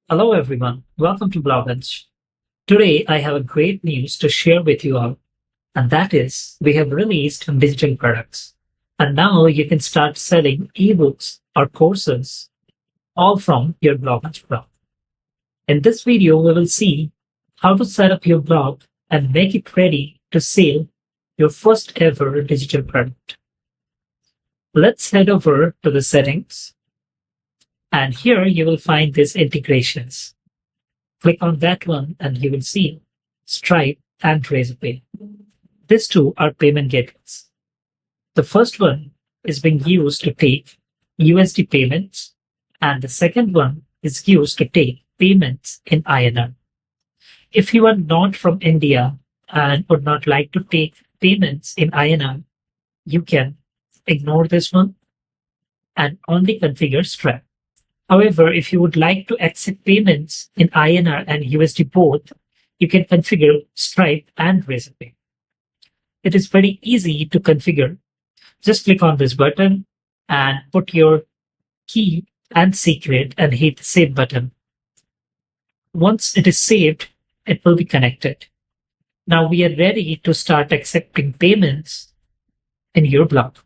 Hello everyone, welcome to BlogHunch. Today I have a great news to share with you all, and that is we have released digital products. And now you can start selling ebooks or courses all from your BlogHunch blog. In this video, we will see how to set up your blog and make it ready to sell your first ever digital product. Let's head over to the settings. And here you will find these integrations. Click on that one and you will see Stripe and Razorpay. These two are payment gateways. The first one is being used to take USD payments, and the second one is used to take payments in INR. If you are not from India and would not like to take payments in INR, you can ignore this one and only configure Stripe. However, if you would like to accept payments in INR and USD both, you can configure Stripe and Razorpay. It is very easy to configure. Just click on this button and put your key and secret and hit the save button. Once it is saved, it will be connected. Now we are ready to start accepting payments in your blog.